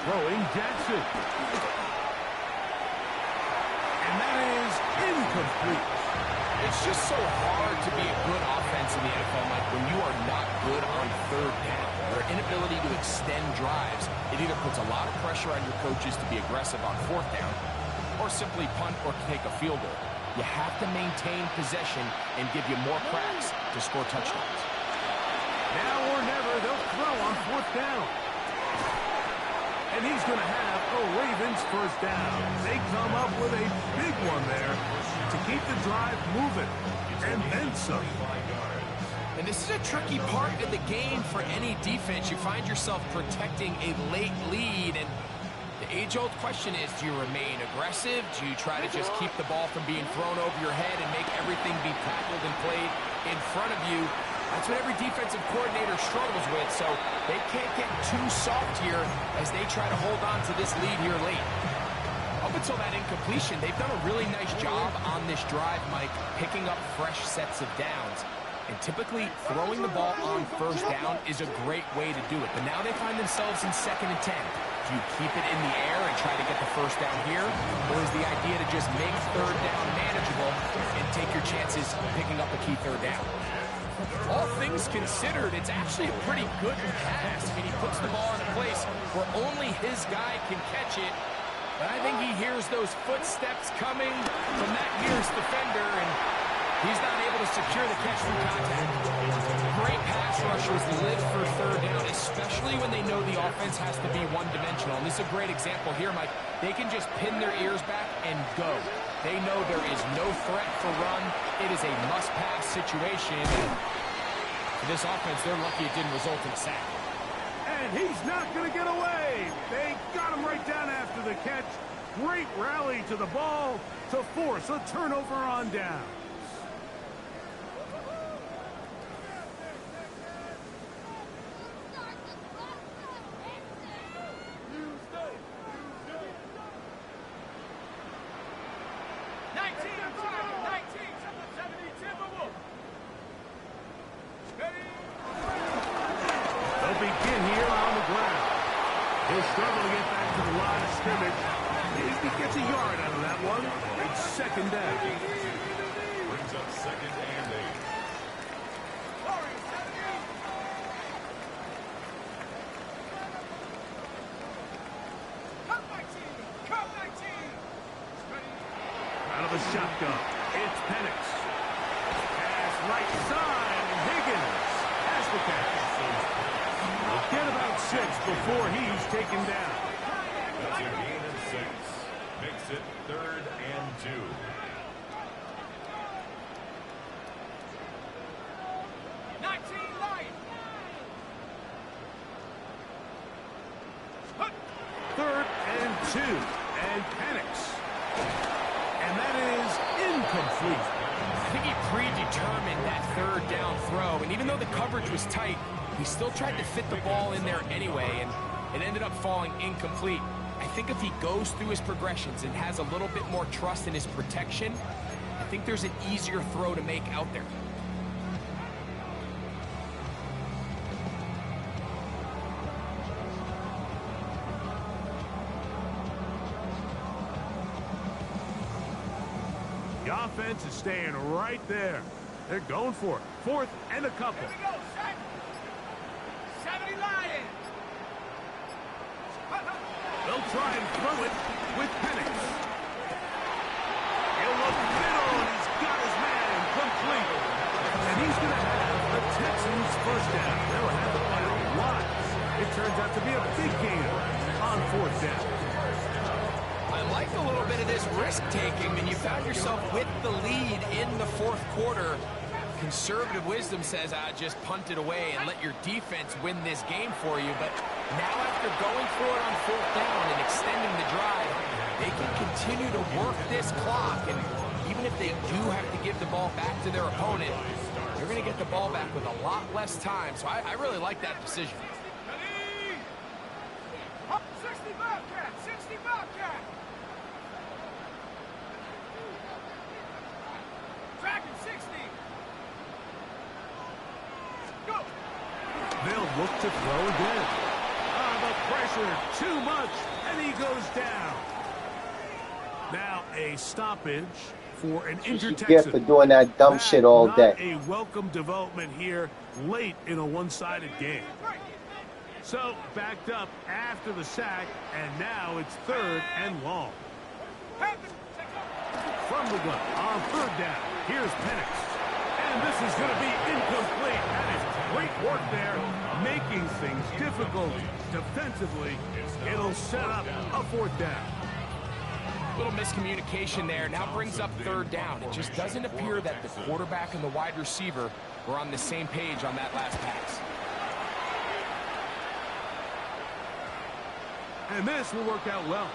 Throwing Jackson. And that is incomplete. It's just so hard to be a good offense in the NFL, Mike, when you are not good on 3rd down. Your inability to extend drives, it either puts a lot of pressure on your coaches to be aggressive on 4th down, or simply punt or take a field goal. You have to maintain possession and give you more cracks to score touchdowns. Now or never, they'll throw on 4th down. And he's going to have a Ravens 1st down. They come up with a big one there to keep the drive moving. And then some. And this is a tricky part of the game for any defense. You find yourself protecting a late lead, and the age-old question is, do you remain aggressive? Do you try to just keep the ball from being thrown over your head and make everything be tackled and played in front of you? That's what every defensive coordinator struggles with, so they can't get too soft here as they try to hold on to this lead here late. Up until that incompletion, they've done a really nice job on this drive, Mike, picking up fresh sets of downs. And typically, throwing the ball on 1st down is a great way to do it. But now they find themselves in 2nd and 10. Do you keep it in the air and try to get the 1st down here? Or is the idea to just make 3rd down manageable and take your chances picking up a key 3rd down? all things considered, it's actually a pretty good pass. I mean, he puts the ball in a place where only his guy can catch it. But I think he hears those footsteps coming from that nearest defender, and he's not able to secure the catch from contact. Great pass rushers live for third down, especially when they know the offense has to be one-dimensional. And this is a great example here, Mike. They can just pin their ears back and go. They know there is no threat for run. It is a must-pass situation. For this offense, they're lucky it didn't result in a sack. And he's not going to get away. They got him right down after the catch. Great rally to the ball to force a turnover on down. He'll struggle to get back to the line of scrimmage. If he gets a yard out of that one, it's second down. Brings up second and 8. Out of the shotgun, it's Penix. Pass right side, and Higgins has the catch. He'll get about 6 before he's taken down. That's a gain of 6. Makes it 3rd and 2. Third and 2, and Penix. And that is incomplete. I think he predetermined that third down throw, and even though the coverage was tight, he still tried to fit the ball in there anyway, and it ended up falling incomplete. I think if he goes through his progressions and has a little bit more trust in his protection, I think there's an easier throw to make out there. The offense is staying right there. They're going for it. 4th and a couple. Here we go, set. 70 Lions. They'll try and throw it with Penix. He'll look middle, and he's got his man complete. And he's going to have the Texans first down. They'll have it by a lot. It turns out to be a big gain on 4th down. I like a little bit of this risk-taking when you found yourself with the lead in the 4th quarter. Conservative wisdom says, just punt it away and let your defense win this game for you. But now after going for it on 4th down and extending the drive, they can continue to work this clock. And even if they do have to give the ball back to their opponent, they're going to get the ball back with a lot less time. So I really like that decision. 60 Bobcat, 60 Bobcat. Dragon 60. Go. They'll look to throw again. The pressure, too much, and he goes down. Now a stoppage for an injured Get Texan. for doing that dumb shit all Not day. a welcome development here late in a one-sided game. So backed up after the sack, and now it's 3rd and long. From the gun on 3rd down, here's Penix. And this is going to be incomplete. That is great work there, making things difficult defensively. It'll set up a 4th down. Little miscommunication there. Now brings up 3rd down. It just doesn't appear that the quarterback and the wide receiver were on the same page on that last pass. And this will work out well.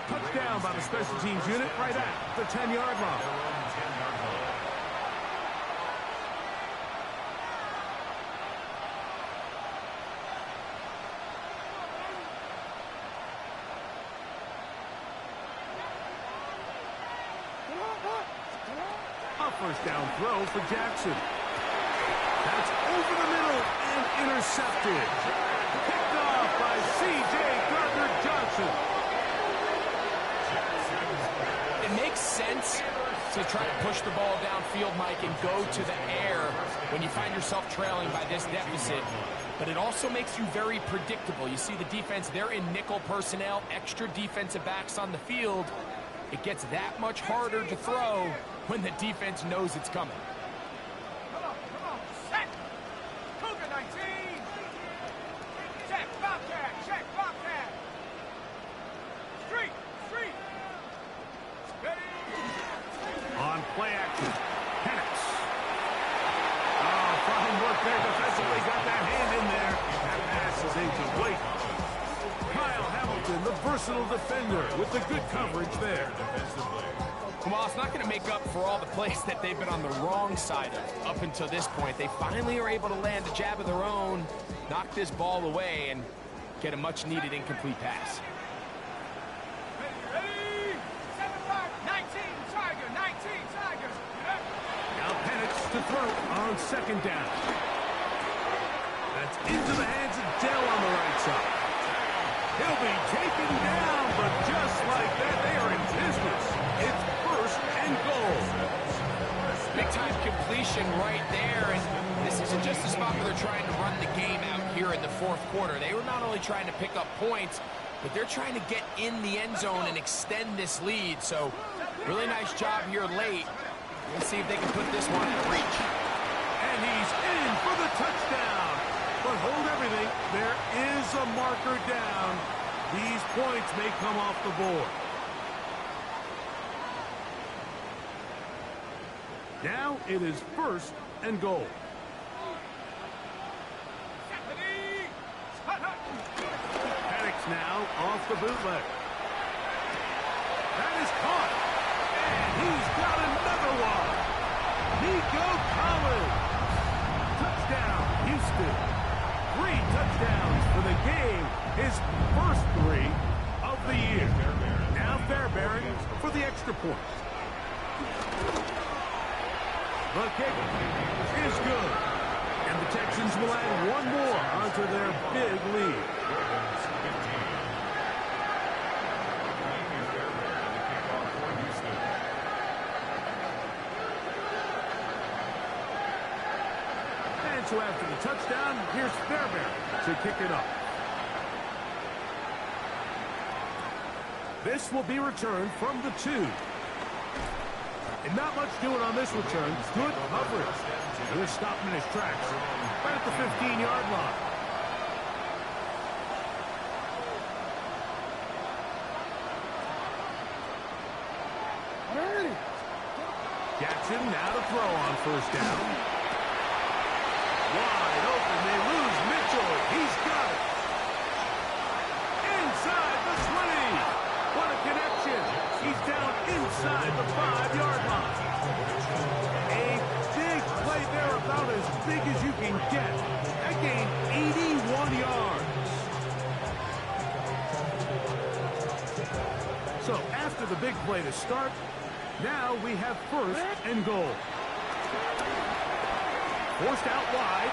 Touchdown by the special teams unit right at the 10-yard line. A first down throw for Jackson. That's over the middle and intercepted. Picked off by C.J. Gardner-Johnson. It makes sense to try to push the ball downfield, Mike, and go to the air when you find yourself trailing by this deficit. But it also makes you very predictable. You see the defense, they're in nickel personnel, extra defensive backs on the field. It gets that much harder to throw when the defense knows it's coming. Come on, set. Cougar 19. Check, Bobcat. Street. Steady. On play action, Penix. Oh, fine work there defensively. Got that hand in there. That pass is incomplete. Kyle Hamilton, the versatile defender, with the good coverage there. Well, it's not going to make up for all the plays that they've been on the wrong side of up until this point. They finally are able to land a jab of their own, knock this ball away, and get a much-needed incomplete pass. Ready. 7-5, 19 Tiger. Now Penix to throw on second down. That's into the hands of Dell on the right side. He'll be taken down, but just like that, they are in business. It's first and goal. Big-time completion right there, and this isn't just a spot where they're trying to run the game out here in the fourth quarter. They were not only trying to pick up points, but they're trying to get in the end zone and extend this lead. So, really nice job here late. Let's see if they can put this one out of reach. And he's in for the touchdown. But hold everything. There is a marker down. These points may come off the board. Now it is first and goal. Penix now off the bootleg. That is caught. And he's got another one. Nico Collins. Touchdown, Houston. 3 touchdowns for the game. His first 3 of the year. Now Fairbairn for the extra point. The kick is good. And the Texans will add one more onto their big lead. And so after the touchdown, here's Fairbairn to kick it up. This will be returned from the 2. And not much doing on this return. Good coverage. And they're stopping in his tracks right at the 15-yard line. Jackson now to throw on first down. Wide open. They lose Mitchell. He's got it. Inside the 20. What a connection. He's down inside the 5-yard line. A big play there, about as big as you can get. That gained 81 yards. So after the big play to start, now we have first and goal. Forced out wide.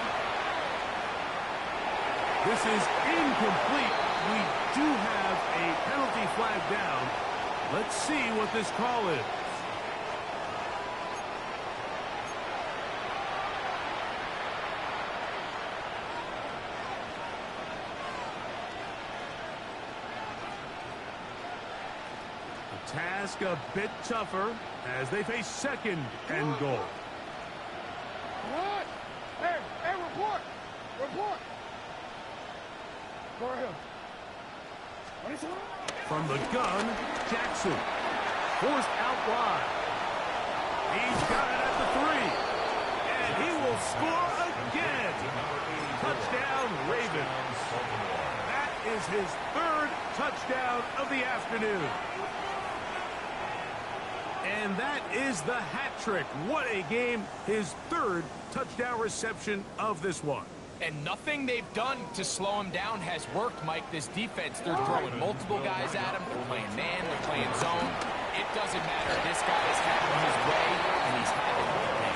This is incomplete. We do have a penalty flag down. Let's see what this call is. The task a bit tougher as they face second and goal. What? Hey, report. Go ahead. From the gun, Jackson. Forced out wide. He's got it at the 3. And he will score again. Touchdown, Ravens. That is his 3rd touchdown of the afternoon. And that is the hat trick. What a game. His 3rd touchdown reception of this one. And nothing they've done to slow him down has worked, Mike. This defense, they're throwing multiple guys at him. They're playing man, they're playing zone. It doesn't matter. This guy is having his way, and he's having his way.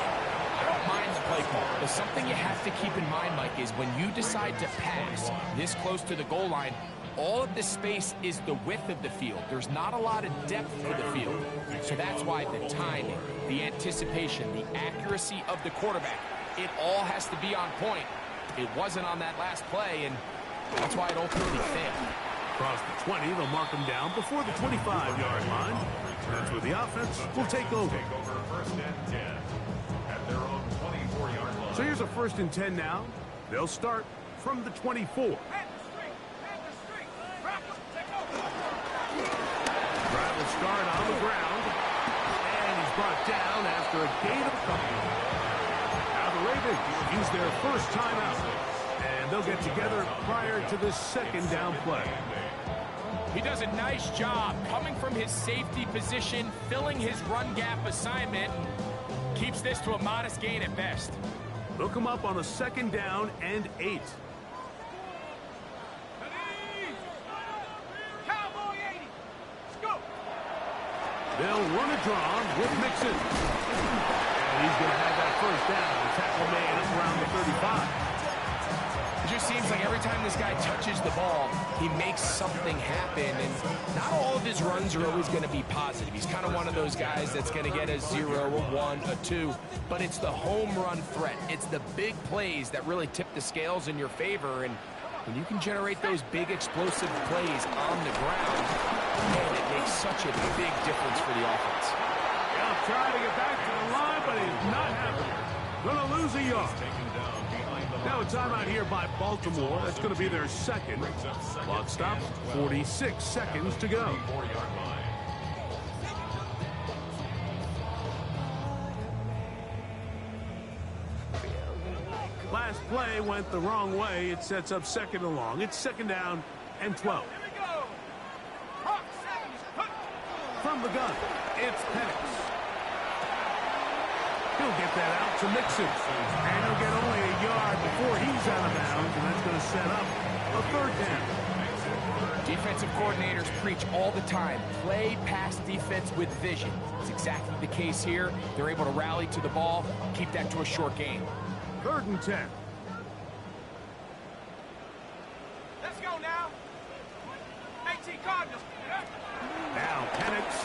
I don't mind the play call, but something you have to keep in mind, Mike, is when you decide to pass this close to the goal line, all of this space is the width of the field. There's not a lot of depth to the field. So that's why the timing, the anticipation, the accuracy of the quarterback, it all has to be on point. It wasn't on that last play, and that's why it ultimately failed. Across the 20, they'll mark them down before the 25-yard line. That's where the offense will take over. First and 10 at their own 24-yard line. So here's a first and 10 now. They'll start from the 24. Drive will start on the ground. And he's brought down after a gain of a couple. Now the Ravens use their first timeout. And they'll get together prior to this second down play. He does a nice job coming from his safety position, filling his run gap assignment, keeps this to a modest gain at best. They'll come up on a second down and 8. Cowboy 80. Let's go. They'll run a draw with Mixon. And he's going to have that first down. The tackle made up around the 35. It just seems like every time this guy touches the ball, he makes something happen, and not all of his runs are always going to be positive. He's kind of one of those guys that's going to get a 0, a 1, a 2, but it's the home run threat. It's the big plays that really tip the scales in your favor, and when you can generate those big explosive plays on the ground, man, it makes such a big difference for the offense. He'll try to get back to the line, but he's not happening. Going to lose a yard. Now a timeout here by Baltimore. That's going to be their second. Clock stops. 46 seconds to go. Last play went the wrong way. It sets up second and long. It's second down and 12. Here we go. Hawk 7. From the gun, it's Penix. He'll get that out to Mixon. And he'll get only a yard before he's out of bounds, and that's going to set up a third down. Defensive coordinators preach all the time, play pass defense with vision. It's exactly the case here. They're able to rally to the ball, keep that to a short game. Third and 10. Let's go now. 18 Cardinals. Now Penix.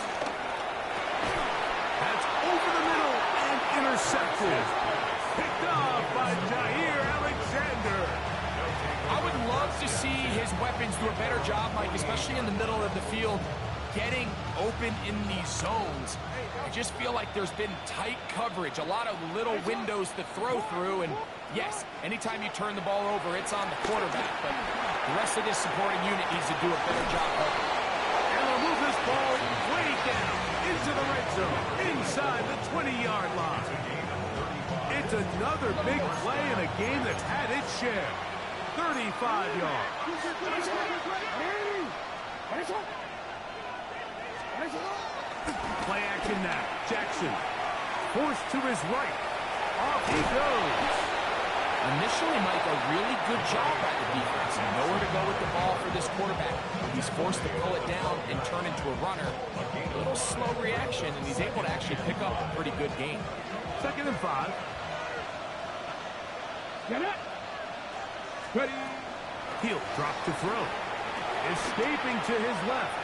That's over the middle and intercepted. Picked off by Jair Alexander. I would love to see his weapons do a better job, Mike, especially in the middle of the field, getting open in these zones. I just feel like there's been tight coverage, a lot of little windows to throw through, and yes, anytime you turn the ball over, it's on the quarterback, but the rest of this supporting unit needs to do a better job of it. And they'll move this ball way down into the red zone, inside the 20-yard line. It's another big play in a game that's had its share. 35 yards. Play action now. Jackson forced to his right. Off he goes. Initially, Mike, a really good job by the defense. Nowhere to go with the ball for this quarterback. He's forced to pull it down and turn into a runner. A little slow reaction, and he's able to actually pick up a pretty good game. Second and 5. Get it. Ready. He'll drop to throw. Escaping to his left.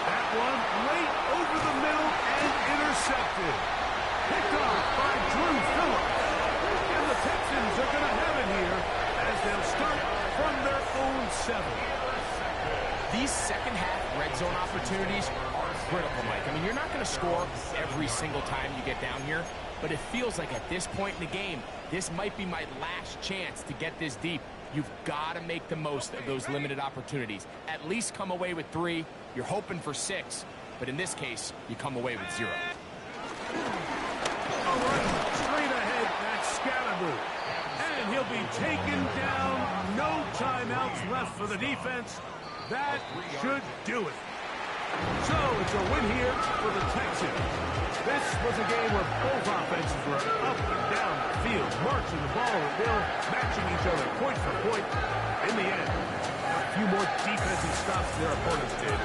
That one late over the middle and intercepted. Picked off by Drew Phillips. And the Texans are going to have it here as they'll start from their own 7. These second-half red zone opportunities are critical, Mike. I mean, you're not going to score every single time you get down here, but it feels like at this point in the game, this might be my last chance to get this deep. You've got to make the most of those limited opportunities. At least come away with 3. You're hoping for 6, but in this case, you come away with 0. All right, straight ahead, that's Scalaboo. And he'll be taken down. No timeouts left for the defense. That should do it. So it's a win here for the Texans. This was a game where both offenses were up and down the field, marching the ball at will, matching each other point for point. In the end, a few more defensive stops than their opponents did.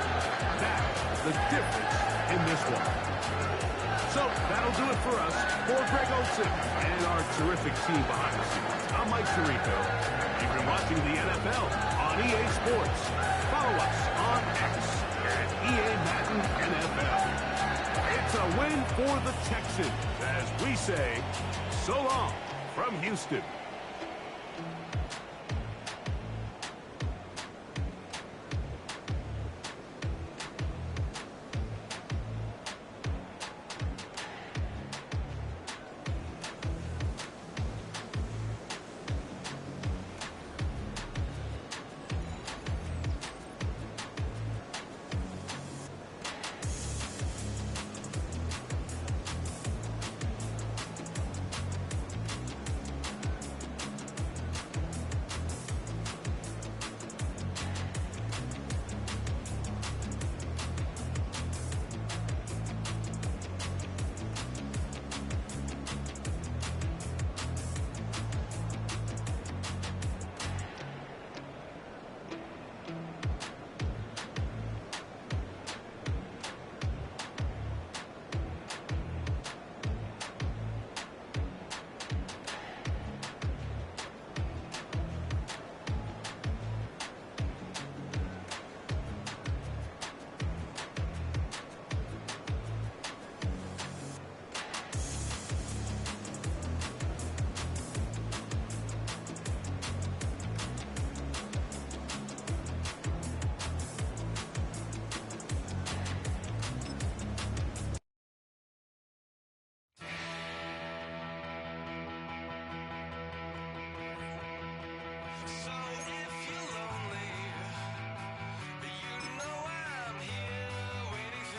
That's the difference in this one. So that'll do it for us. For Greg Olson and our terrific team behind the scenes, I'm Mike Tirico. You've been watching the NFL on EA Sports. Follow us on X at EA Madden NFL. It's a win for the Texans as we say so long from Houston.